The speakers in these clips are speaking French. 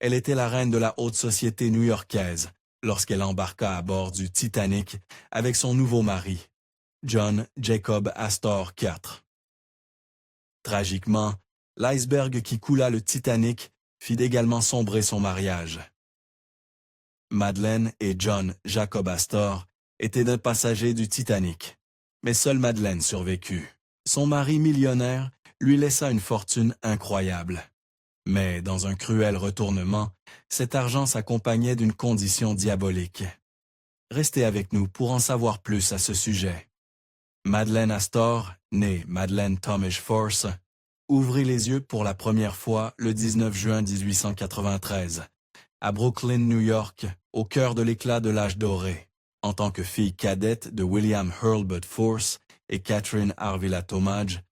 Elle était la reine de la haute société new-yorkaise lorsqu'elle embarqua à bord du Titanic avec son nouveau mari, John Jacob Astor IV. Tragiquement, l'iceberg qui coula le Titanic fit également sombrer son mariage. Madeleine et John Jacob Astor étaient des passagers du Titanic, mais seule Madeleine survécut. Son mari millionnaire lui laissa une fortune incroyable. Mais dans un cruel retournement, cet argent s'accompagnait d'une condition diabolique. Restez avec nous pour en savoir plus à ce sujet. Madeleine Astor, née Madeleine Thomas Force, ouvrit les yeux pour la première fois le 19 juin 1893, à Brooklyn, New York, au cœur de l'éclat de l'âge doré. En tant que fille cadette de William Hurlbut Force et Catherine Arvilla Tomage,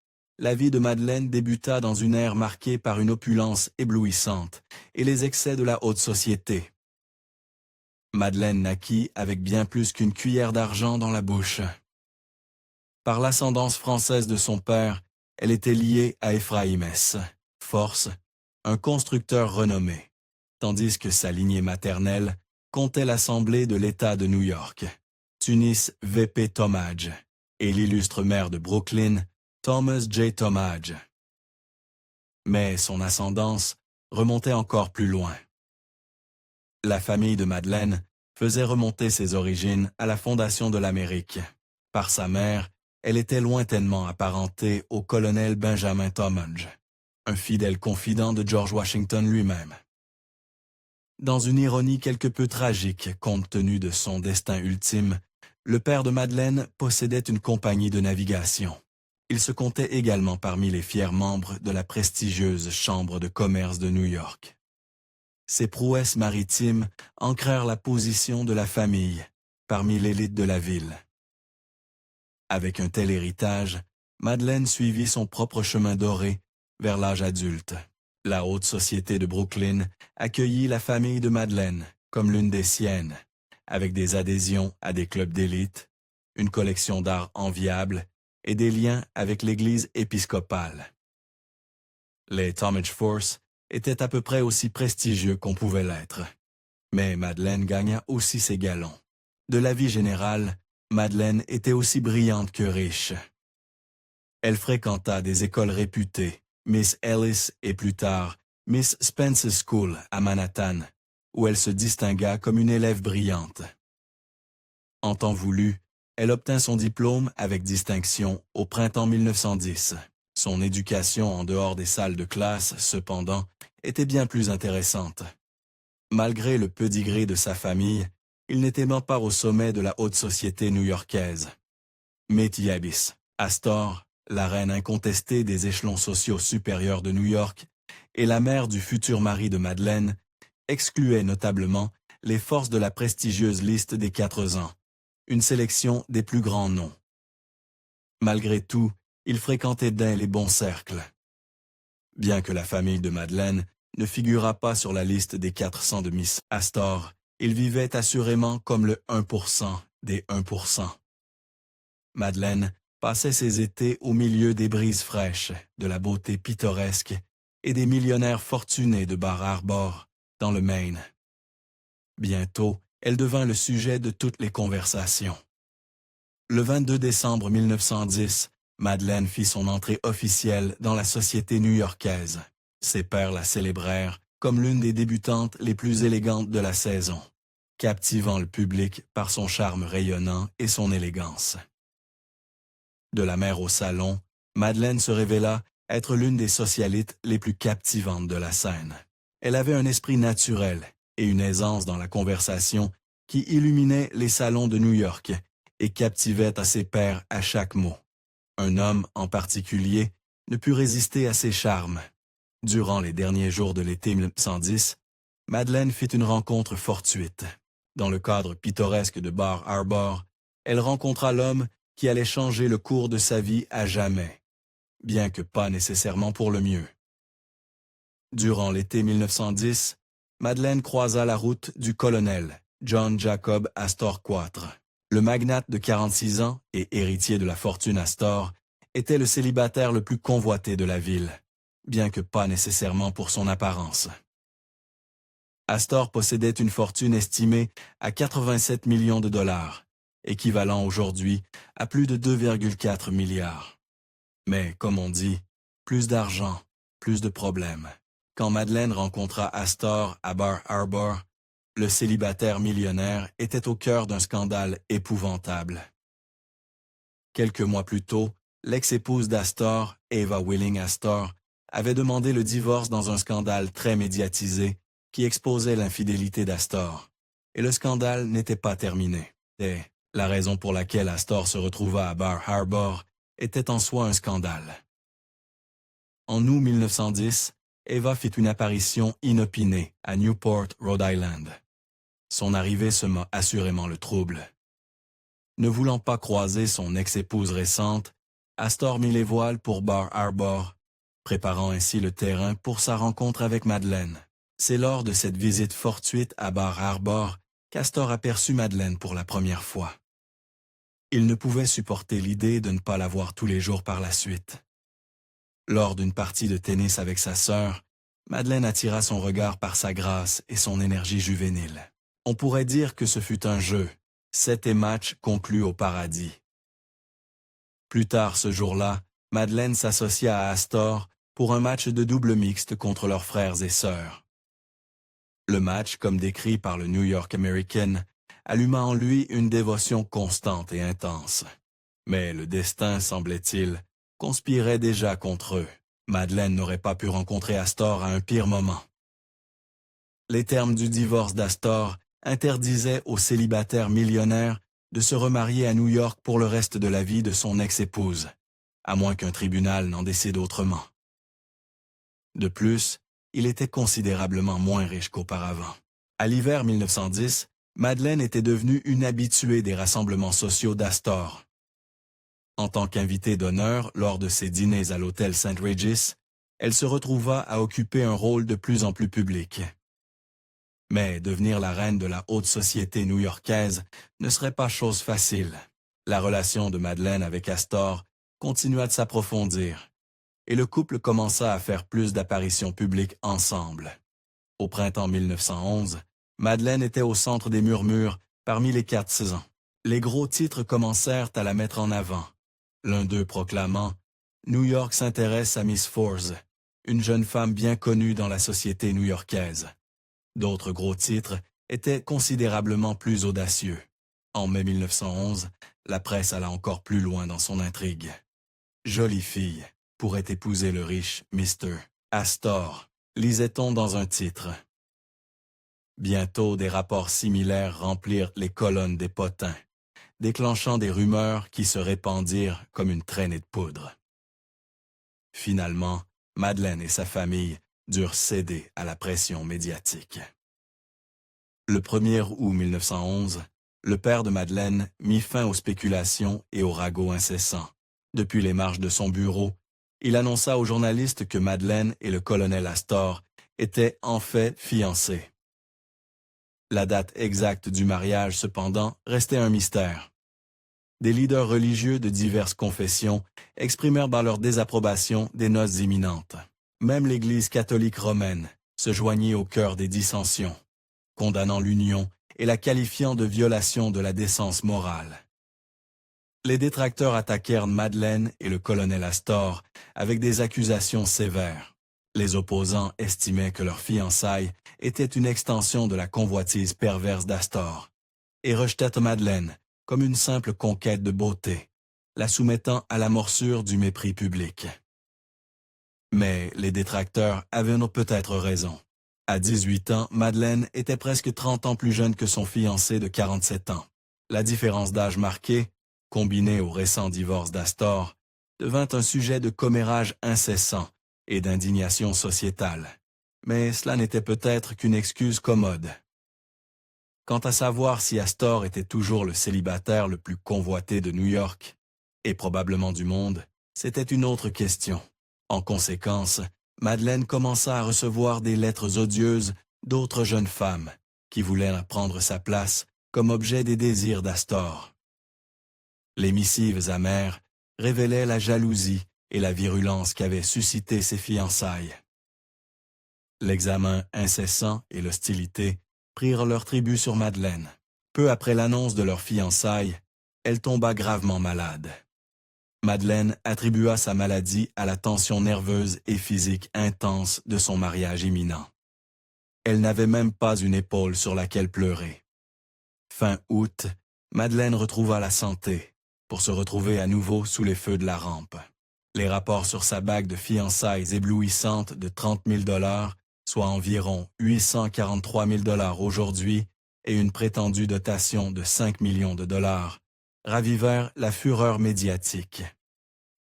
la vie de Madeleine débuta dans une ère marquée par une opulence éblouissante et les excès de la haute société. Madeleine naquit avec bien plus qu'une cuillère d'argent dans la bouche. Par l'ascendance française de son père, elle était liée à Ephraim S. Force, un constructeur renommé, tandis que sa lignée maternelle comptait l'Assemblée de l'État de New York, Tunis V.P. Tomage, et l'illustre maire de Brooklyn, Thomas J. Tomage. Mais son ascendance remontait encore plus loin. La famille de Madeleine faisait remonter ses origines à la fondation de l'Amérique. Par sa mère, elle était lointainement apparentée au colonel Benjamin Tomage, un fidèle confident de George Washington lui-même. Dans une ironie quelque peu tragique compte tenu de son destin ultime, le père de Madeleine possédait une compagnie de navigation. Il se comptait également parmi les fiers membres de la prestigieuse Chambre de commerce de New York. Ses prouesses maritimes ancrèrent la position de la famille parmi l'élite de la ville. Avec un tel héritage, Madeleine suivit son propre chemin doré vers l'âge adulte. La haute société de Brooklyn accueillit la famille de Madeleine comme l'une des siennes, avec des adhésions à des clubs d'élite, une collection d'art enviable et des liens avec l'Église épiscopale. Les Tomage Force étaient à peu près aussi prestigieux qu'on pouvait l'être. Mais Madeleine gagna aussi ses galons. De la vie générale, Madeleine était aussi brillante que riche. Elle fréquenta des écoles réputées, Miss Ellis et plus tard Miss Spence's School à Manhattan, où elle se distingua comme une élève brillante. En temps voulu, elle obtint son diplôme avec distinction au printemps 1910. Son éducation en dehors des salles de classe, cependant, était bien plus intéressante. Malgré le pedigree de sa famille, il n'était même pas au sommet de la haute société new-yorkaise. Métis Astor, la reine incontestée des échelons sociaux supérieurs de New York, et la mère du futur mari de Madeleine, excluait notablement les forces de la prestigieuse liste des 4 ans, une sélection des plus grands noms. Malgré tout, il fréquentait bien les bons cercles. Bien que la famille de Madeleine ne figurât pas sur la liste des 400 de Miss Astor, il vivait assurément comme le 1% des 1%. Madeleine passait ses étés au milieu des brises fraîches, de la beauté pittoresque et des millionnaires fortunés de Bar Harbor, dans le Maine. Bientôt, elle devint le sujet de toutes les conversations. Le 22 décembre 1910, Madeleine fit son entrée officielle dans la société new-yorkaise. Ses pairs la célébrèrent comme l'une des débutantes les plus élégantes de la saison, captivant le public par son charme rayonnant et son élégance. De la mère au salon, Madeleine se révéla être l'une des socialites les plus captivantes de la scène. Elle avait un esprit naturel et une aisance dans la conversation qui illuminait les salons de New York et captivait à ses pairs à chaque mot. Un homme, en particulier, ne put résister à ses charmes. Durant les derniers jours de l'été 1910, Madeleine fit une rencontre fortuite. Dans le cadre pittoresque de Bar Harbor, elle rencontra l'homme qui allait changer le cours de sa vie à jamais, bien que pas nécessairement pour le mieux. Durant l'été 1910, Madeleine croisa la route du colonel John Jacob Astor IV. Le magnate de 46 ans et héritier de la fortune Astor était le célibataire le plus convoité de la ville, bien que pas nécessairement pour son apparence. Astor possédait une fortune estimée à 87 millions de dollars, équivalent aujourd'hui à plus de 2,4 milliards. Mais, comme on dit, plus d'argent, plus de problèmes. Quand Madeleine rencontra Astor à Bar Harbor, le célibataire millionnaire était au cœur d'un scandale épouvantable. Quelques mois plus tôt, l'ex-épouse d'Astor, Eva Willing Astor, avait demandé le divorce dans un scandale très médiatisé qui exposait l'infidélité d'Astor. Et le scandale n'était pas terminé. Et la raison pour laquelle Astor se retrouva à Bar Harbor était en soi un scandale. En août 1910, Eva fit une apparition inopinée à Newport, Rhode Island. Son arrivée sema assurément le trouble. Ne voulant pas croiser son ex-épouse récente, Astor mit les voiles pour Bar Harbor, préparant ainsi le terrain pour sa rencontre avec Madeleine. C'est lors de cette visite fortuite à Bar Harbor qu'Astor aperçut Madeleine pour la première fois. Il ne pouvait supporter l'idée de ne pas la voir tous les jours par la suite. Lors d'une partie de tennis avec sa sœur, Madeleine attira son regard par sa grâce et son énergie juvénile. On pourrait dire que ce fut un jeu, 7 matchs conclus au paradis. Plus tard ce jour-là, Madeleine s'associa à Astor pour un match de double mixte contre leurs frères et sœurs. Le match, comme décrit par le New York American, alluma en lui une dévotion constante et intense. Mais le destin, semblait-il, conspirait déjà contre eux. Madeleine n'aurait pas pu rencontrer Astor à un pire moment. Les termes du divorce d'Astor interdisaient au célibataire millionnaire de se remarier à New York pour le reste de la vie de son ex-épouse, à moins qu'un tribunal n'en décide autrement. De plus, il était considérablement moins riche qu'auparavant. À l'hiver 1910, Madeleine était devenue une habituée des rassemblements sociaux d'Astor. En tant qu'invitée d'honneur lors de ses dîners à l'hôtel St. Regis, elle se retrouva à occuper un rôle de plus en plus public. Mais devenir la reine de la haute société new-yorkaise ne serait pas chose facile. La relation de Madeleine avec Astor continua de s'approfondir, et le couple commença à faire plus d'apparitions publiques ensemble. Au printemps 1911, Madeleine était au centre des murmures parmi les 4 saisons. Les gros titres commencèrent à la mettre en avant, l'un d'eux proclamant « New York s'intéresse à Miss Forbes, une jeune femme bien connue dans la société new-yorkaise ». D'autres gros titres étaient considérablement plus audacieux. En mai 1911, la presse alla encore plus loin dans son intrigue. Jolie fille pourrait épouser le riche Mr. Astor, lisait-on dans un titre. Bientôt, des rapports similaires remplirent les colonnes des potins, déclenchant des rumeurs qui se répandirent comme une traînée de poudre. Finalement, Madeleine et sa famille durent céder à la pression médiatique. Le 1er août 1911, le père de Madeleine mit fin aux spéculations et aux ragots incessants. Depuis les marches de son bureau, il annonça aux journalistes que Madeleine et le colonel Astor étaient en fait fiancés. La date exacte du mariage, cependant, restait un mystère. Des leaders religieux de diverses confessions exprimèrent par leur désapprobation des noces imminentes. Même l'Église catholique romaine se joignit au cœur des dissensions, condamnant l'union et la qualifiant de violation de la décence morale. Les détracteurs attaquèrent Madeleine et le colonel Astor avec des accusations sévères. Les opposants estimaient que leur fiançailles était une extension de la convoitise perverse d'Astor et rejetaient Madeleine comme une simple conquête de beauté, la soumettant à la morsure du mépris public. Mais les détracteurs avaient peut-être raison. À 18 ans, Madeleine était presque 30 ans plus jeune que son fiancé de 47 ans. La différence d'âge marquée, combinée au récent divorce d'Astor, devint un sujet de commérage incessant et d'indignation sociétale. Mais cela n'était peut-être qu'une excuse commode. Quant à savoir si Astor était toujours le célibataire le plus convoité de New York, et probablement du monde, c'était une autre question. En conséquence, Madeleine commença à recevoir des lettres odieuses d'autres jeunes femmes qui voulaient prendre sa place comme objet des désirs d'Astor. Les missives amères révélaient la jalousie et la virulence qu'avaient suscité ses fiançailles. L'examen incessant et l'hostilité prirent leur tribut sur Madeleine. Peu après l'annonce de leur fiançailles, elle tomba gravement malade. Madeleine attribua sa maladie à la tension nerveuse et physique intense de son mariage imminent. Elle n'avait même pas une épaule sur laquelle pleurer. Fin août, Madeleine retrouva la santé, pour se retrouver à nouveau sous les feux de la rampe. Les rapports sur sa bague de fiançailles éblouissante de 30 000 $, soit environ 843 000 $ aujourd'hui, et une prétendue dotation de 5 millions de dollars, ravivèrent la fureur médiatique.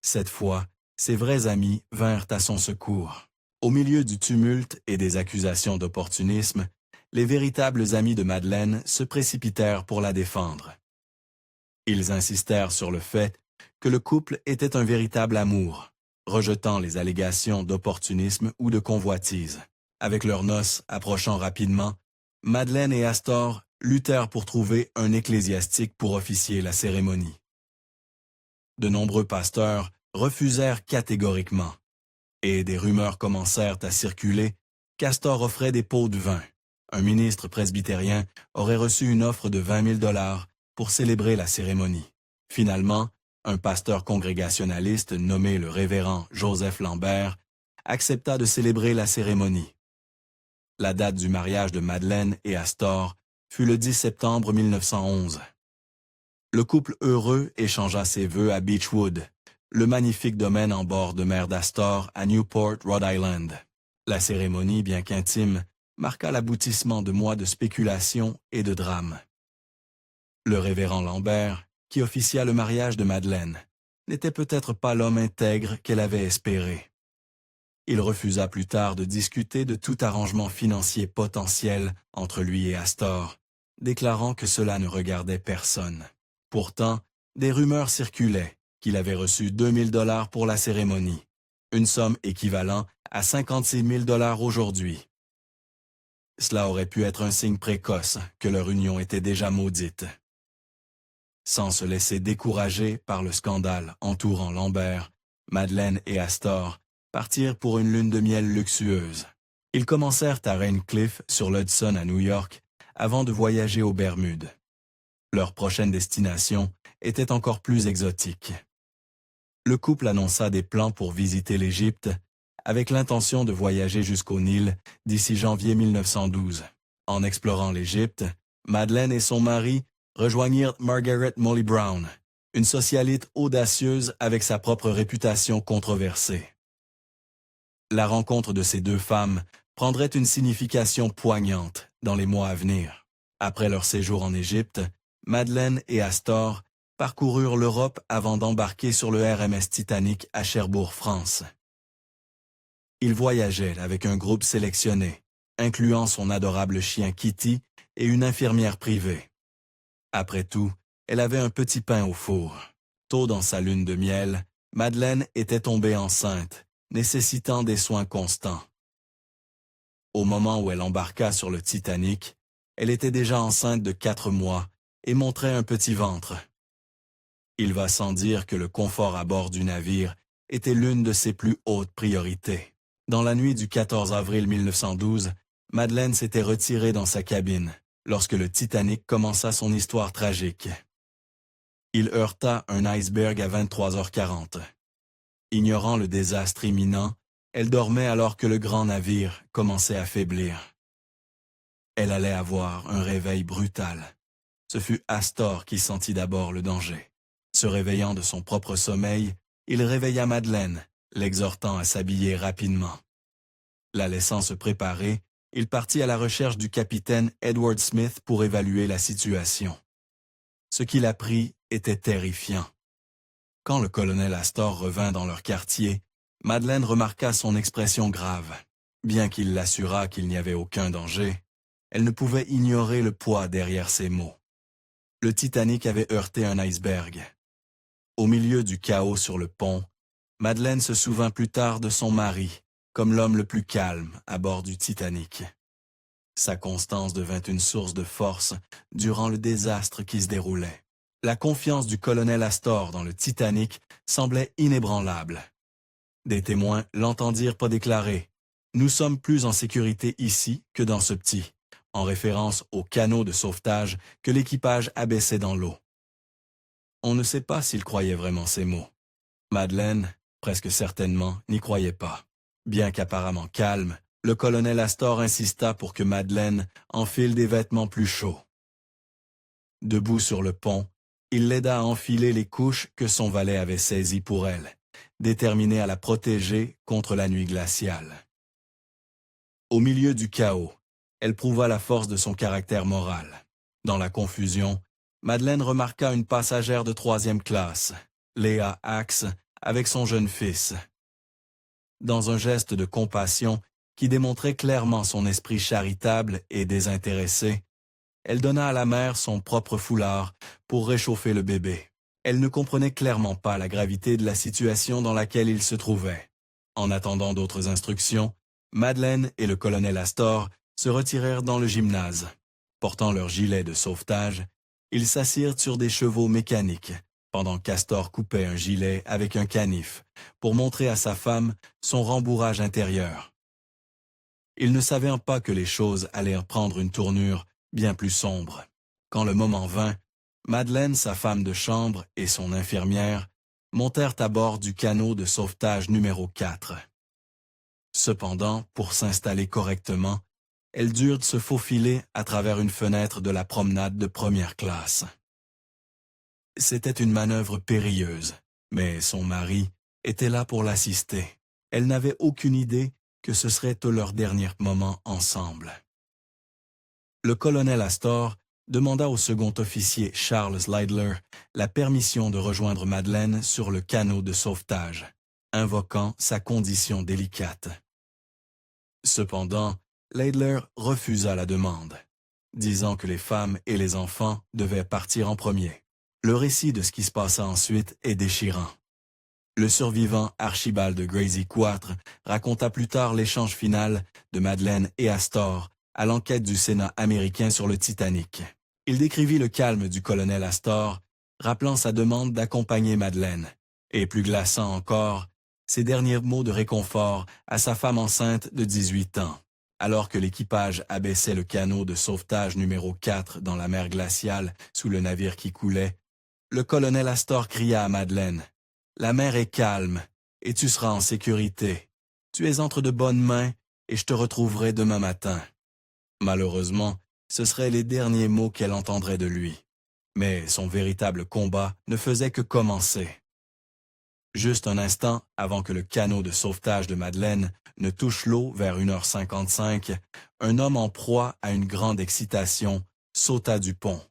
Cette fois, ses vrais amis vinrent à son secours. Au milieu du tumulte et des accusations d'opportunisme, les véritables amis de Madeleine se précipitèrent pour la défendre. Ils insistèrent sur le fait que le couple était un véritable amour, rejetant les allégations d'opportunisme ou de convoitise. Avec leurs noces approchant rapidement, Madeleine et Astor luttèrent pour trouver un ecclésiastique pour officier la cérémonie. De nombreux pasteurs refusèrent catégoriquement, et des rumeurs commencèrent à circuler qu'Astor offrait des pots de vin. Un ministre presbytérien aurait reçu une offre de 20 000 $ pour célébrer la cérémonie. Finalement, un pasteur congrégationnaliste nommé le révérend Joseph Lambert accepta de célébrer la cérémonie. La date du mariage de Madeleine et Astor fut le 10 septembre 1911. Le couple heureux échangea ses vœux à Beechwood, le magnifique domaine en bord de mer d'Astor à Newport, Rhode Island. La cérémonie, bien qu'intime, marqua l'aboutissement de mois de spéculation et de drame. Le révérend Lambert, qui officia le mariage de Madeleine, n'était peut-être pas l'homme intègre qu'elle avait espéré. Il refusa plus tard de discuter de tout arrangement financier potentiel entre lui et Astor, déclarant que cela ne regardait personne. Pourtant, des rumeurs circulaient qu'il avait reçu 2 000 $ pour la cérémonie, une somme équivalent à 56 000 $ aujourd'hui. Cela aurait pu être un signe précoce que leur union était déjà maudite. Sans se laisser décourager par le scandale entourant Lambert, Madeleine et Astor partirent pour une lune de miel luxueuse. Ils commencèrent à Raincliffe sur l'Hudson à New York avant de voyager aux Bermudes. Leur prochaine destination était encore plus exotique. Le couple annonça des plans pour visiter l'Égypte avec l'intention de voyager jusqu'au Nil d'ici janvier 1912. En explorant l'Égypte, Madeleine et son mari rejoignirent Margaret Molly Brown, une socialite audacieuse avec sa propre réputation controversée. La rencontre de ces deux femmes prendrait une signification poignante dans les mois à venir. Après leur séjour en Égypte, Madeleine et Astor parcoururent l'Europe avant d'embarquer sur le RMS Titanic à Cherbourg, France. Ils voyageaient avec un groupe sélectionné, incluant son adorable chien Kitty et une infirmière privée. Après tout, elle avait un petit pain au four. Tôt dans sa lune de miel, Madeleine était tombée enceinte, nécessitant des soins constants. Au moment où elle embarqua sur le Titanic, elle était déjà enceinte de 4 mois et montrait un petit ventre. Il va sans dire que le confort à bord du navire était l'une de ses plus hautes priorités. Dans la nuit du 14 avril 1912, Madeleine s'était retirée dans sa cabine, lorsque le Titanic commença son histoire tragique. Il heurta un iceberg à 23h40. Ignorant le désastre imminent, elle dormait alors que le grand navire commençait à faiblir. Elle allait avoir un réveil brutal. Ce fut Astor qui sentit d'abord le danger. Se réveillant de son propre sommeil, il réveilla Madeleine, l'exhortant à s'habiller rapidement. La laissant se préparer, il partit à la recherche du capitaine Edward Smith pour évaluer la situation. Ce qu'il apprit était terrifiant. Quand le colonel Astor revint dans leur quartier, Madeleine remarqua son expression grave. Bien qu'il l'assurât qu'il n'y avait aucun danger, elle ne pouvait ignorer le poids derrière ses mots. Le Titanic avait heurté un iceberg. Au milieu du chaos sur le pont, Madeleine se souvint plus tard de son mari, comme l'homme le plus calme à bord du Titanic. Sa constance devint une source de force durant le désastre qui se déroulait. La confiance du colonel Astor dans le Titanic semblait inébranlable. Des témoins l'entendirent pas déclarer Nous sommes plus en sécurité ici que dans ce petit, en référence au canot de sauvetage que l'équipage abaissait dans l'eau. On ne sait pas s'il croyait vraiment ces mots. Madeleine, presque certainement, n'y croyait pas. Bien qu'apparemment calme, le colonel Astor insista pour que Madeleine enfile des vêtements plus chauds. Debout sur le pont, il l'aida à enfiler les couches que son valet avait saisies pour elle, déterminé à la protéger contre la nuit glaciale. Au milieu du chaos, elle prouva la force de son caractère moral. Dans la confusion, Madeleine remarqua une passagère de 3e classe, Léa Axe, avec son jeune fils. Dans un geste de compassion qui démontrait clairement son esprit charitable et désintéressé, elle donna à la mère son propre foulard pour réchauffer le bébé. Elle ne comprenait clairement pas la gravité de la situation dans laquelle il se trouvait. En attendant d'autres instructions, Madeleine et le colonel Astor se retirèrent dans le gymnase. Portant leur gilet de sauvetage, ils s'assirent sur des chevaux mécaniques, pendant qu'Astor coupait un gilet avec un canif, pour montrer à sa femme son rembourrage intérieur. Il ne savait pas que les choses allaient prendre une tournure bien plus sombre. Quand le moment vint, Madeleine, sa femme de chambre et son infirmière montèrent à bord du canot de sauvetage numéro 4. Cependant, pour s'installer correctement, elles durent se faufiler à travers une fenêtre de la promenade de 1re classe. C'était une manœuvre périlleuse, mais son mari était là pour l'assister. Elle n'avait aucune idée que ce serait leur dernier moment ensemble. Le colonel Astor demanda au second officier Charles Leidler la permission de rejoindre Madeleine sur le canot de sauvetage, invoquant sa condition délicate. Cependant, Leidler refusa la demande, disant que les femmes et les enfants devaient partir en premier. Le récit de ce qui se passa ensuite est déchirant. Le survivant Archibald Gracie IV raconta plus tard l'échange final de Madeleine et Astor à l'enquête du Sénat américain sur le Titanic. Il décrivit le calme du colonel Astor, rappelant sa demande d'accompagner Madeleine, et plus glaçant encore, ses derniers mots de réconfort à sa femme enceinte de 18 ans. Alors que l'équipage abaissait le canot de sauvetage numéro 4 dans la mer glaciale sous le navire qui coulait, le colonel Astor cria à Madeleine « La mer est calme, et tu seras en sécurité. Tu es entre de bonnes mains, et je te retrouverai demain matin. » Malheureusement, ce seraient les derniers mots qu'elle entendrait de lui. Mais son véritable combat ne faisait que commencer. Juste un instant avant que le canot de sauvetage de Madeleine ne touche l'eau vers 1h55, un homme en proie à une grande excitation sauta du pont.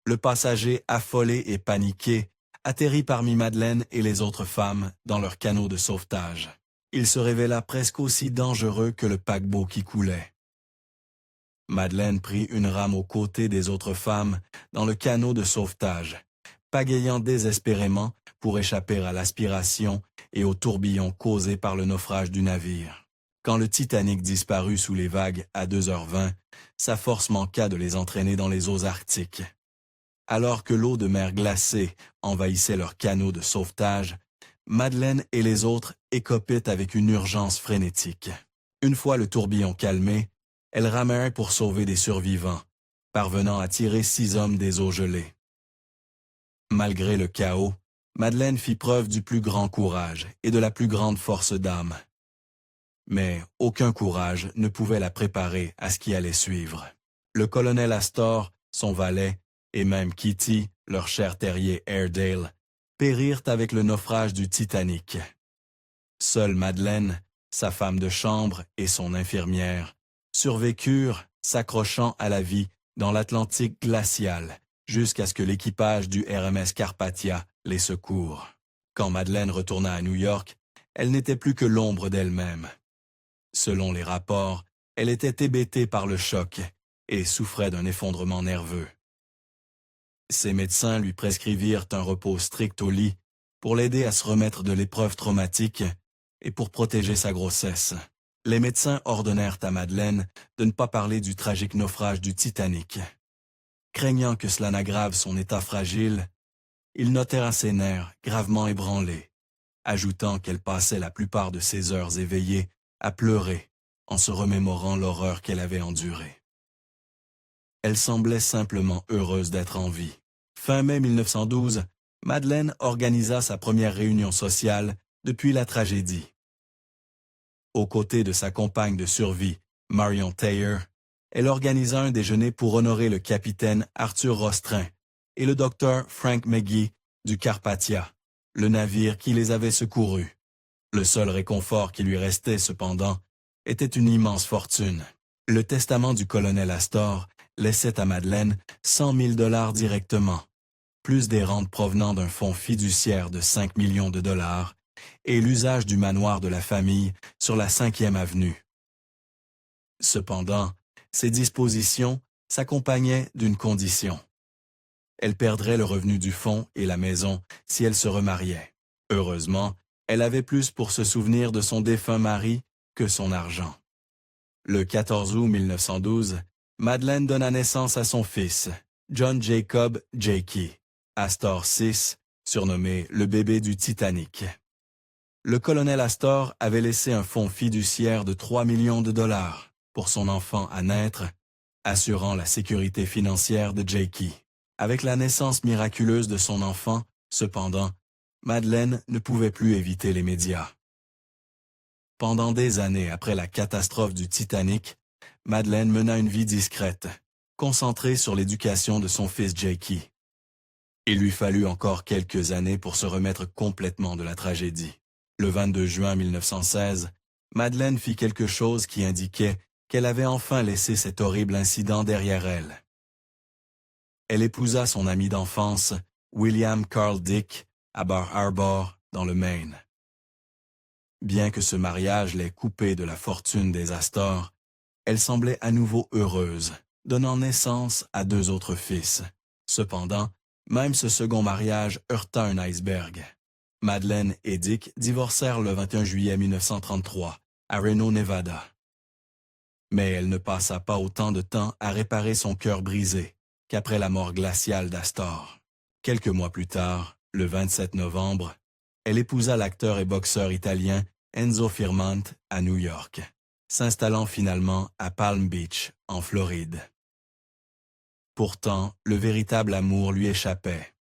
Le passager, affolé et paniqué, atterrit parmi Madeleine et les autres femmes dans leur canot de sauvetage. Il se révéla presque aussi dangereux que le paquebot qui coulait. Madeleine prit une rame aux côtés des autres femmes dans le canot de sauvetage, pagayant désespérément pour échapper à l'aspiration et au tourbillon causé par le naufrage du navire. Quand le Titanic disparut sous les vagues à 2h20, sa force manqua de les entraîner dans les eaux arctiques. Alors que l'eau de mer glacée envahissait leur canot de sauvetage, Madeleine et les autres écopaient avec une urgence frénétique. Une fois le tourbillon calmé, elles ramèrent pour sauver des survivants, parvenant à tirer 6 hommes des eaux gelées. Malgré le chaos, Madeleine fit preuve du plus grand courage et de la plus grande force d'âme. Mais aucun courage ne pouvait la préparer à ce qui allait suivre. Le colonel Astor, son valet, et même Kitty, leur cher terrier Airedale, périrent avec le naufrage du Titanic. Seule Madeleine, sa femme de chambre et son infirmière survécurent, s'accrochant à la vie dans l'Atlantique glacial, jusqu'à ce que l'équipage du RMS Carpathia les secoure. Quand Madeleine retourna à New York, elle n'était plus que l'ombre d'elle-même. Selon les rapports, elle était hébétée par le choc et souffrait d'un effondrement nerveux. Ses médecins lui prescrivirent un repos strict au lit pour l'aider à se remettre de l'épreuve traumatique et pour protéger sa grossesse. Les médecins ordonnèrent à Madeleine de ne pas parler du tragique naufrage du Titanic. Craignant que cela n'aggrave son état fragile, ils notèrent à ses nerfs gravement ébranlés, ajoutant qu'elle passait la plupart de ses heures éveillée à pleurer en se remémorant l'horreur qu'elle avait endurée. Elle semblait simplement heureuse d'être en vie. Fin mai 1912, Madeleine organisa sa première réunion sociale depuis la tragédie. Aux côtés de sa compagne de survie, Marion Thayer, elle organisa un déjeuner pour honorer le capitaine Arthur Rostrin et le docteur Frank McGee du Carpathia, le navire qui les avait secourus. Le seul réconfort qui lui restait, cependant, était une immense fortune. Le testament du colonel Astor laissait à Madeleine 100 000 $ directement, plus des rentes provenant d'un fonds fiduciaire de 5 millions de dollars et l'usage du manoir de la famille sur la 5e avenue. Cependant, ces dispositions s'accompagnaient d'une condition. Elle perdrait le revenu du fonds et la maison si elle se remariait. Heureusement, elle avait plus pour se souvenir de son défunt mari que son argent. Le 14 août 1912, Madeleine donna naissance à son fils, John Jacob Jakey, Astor VI, surnommé le bébé du Titanic. Le colonel Astor avait laissé un fonds fiduciaire de 3 millions de dollars pour son enfant à naître, assurant la sécurité financière de Jakey. Avec la naissance miraculeuse de son enfant, cependant, Madeleine ne pouvait plus éviter les médias. Pendant des années après la catastrophe du Titanic, Madeleine mena une vie discrète, concentrée sur l'éducation de son fils Jakey. Il lui fallut encore quelques années pour se remettre complètement de la tragédie. Le 22 juin 1916, Madeleine fit quelque chose qui indiquait qu'elle avait enfin laissé cet horrible incident derrière elle. Elle épousa son ami d'enfance, William Carl Dick, à Bar Harbor, dans le Maine. Bien que ce mariage l'ait coupée de la fortune des Astor, elle semblait à nouveau heureuse, donnant naissance à 2 autres fils. Cependant, même ce second mariage heurta un iceberg. Madeleine et Dick divorcèrent le 21 juillet 1933, à Reno, Nevada. Mais elle ne passa pas autant de temps à réparer son cœur brisé qu'après la mort glaciale d'Astor. Quelques mois plus tard, le 27 novembre, elle épousa l'acteur et boxeur italien Enzo Firmant à New York, s'installant finalement à Palm Beach, en Floride. Pourtant, le véritable amour lui échappait.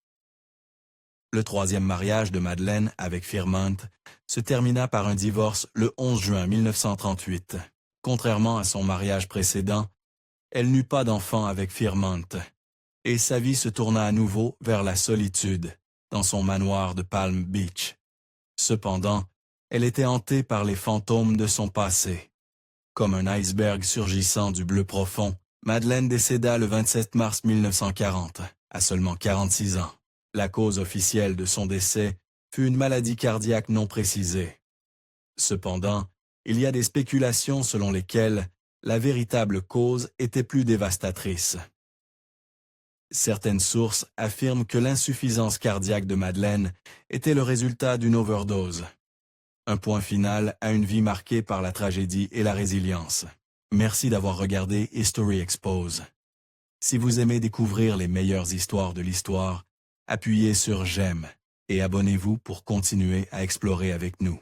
Le 3e mariage de Madeleine avec Firmant se termina par un divorce le 11 juin 1938. Contrairement à son mariage précédent, elle n'eut pas d'enfant avec Firmant, et sa vie se tourna à nouveau vers la solitude, dans son manoir de Palm Beach. Cependant, elle était hantée par les fantômes de son passé. Comme un iceberg surgissant du bleu profond, Madeleine décéda le 27 mars 1940, à seulement 46 ans. La cause officielle de son décès fut une maladie cardiaque non précisée. Cependant, il y a des spéculations selon lesquelles la véritable cause était plus dévastatrice. Certaines sources affirment que l'insuffisance cardiaque de Madeleine était le résultat d'une overdose. Un point final à une vie marquée par la tragédie et la résilience. Merci d'avoir regardé History Expose. Si vous aimez découvrir les meilleures histoires de l'histoire, appuyez sur j'aime et abonnez-vous pour continuer à explorer avec nous.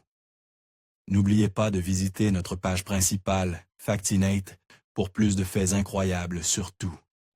N'oubliez pas de visiter notre page principale, Factinate, pour plus de faits incroyables sur tout.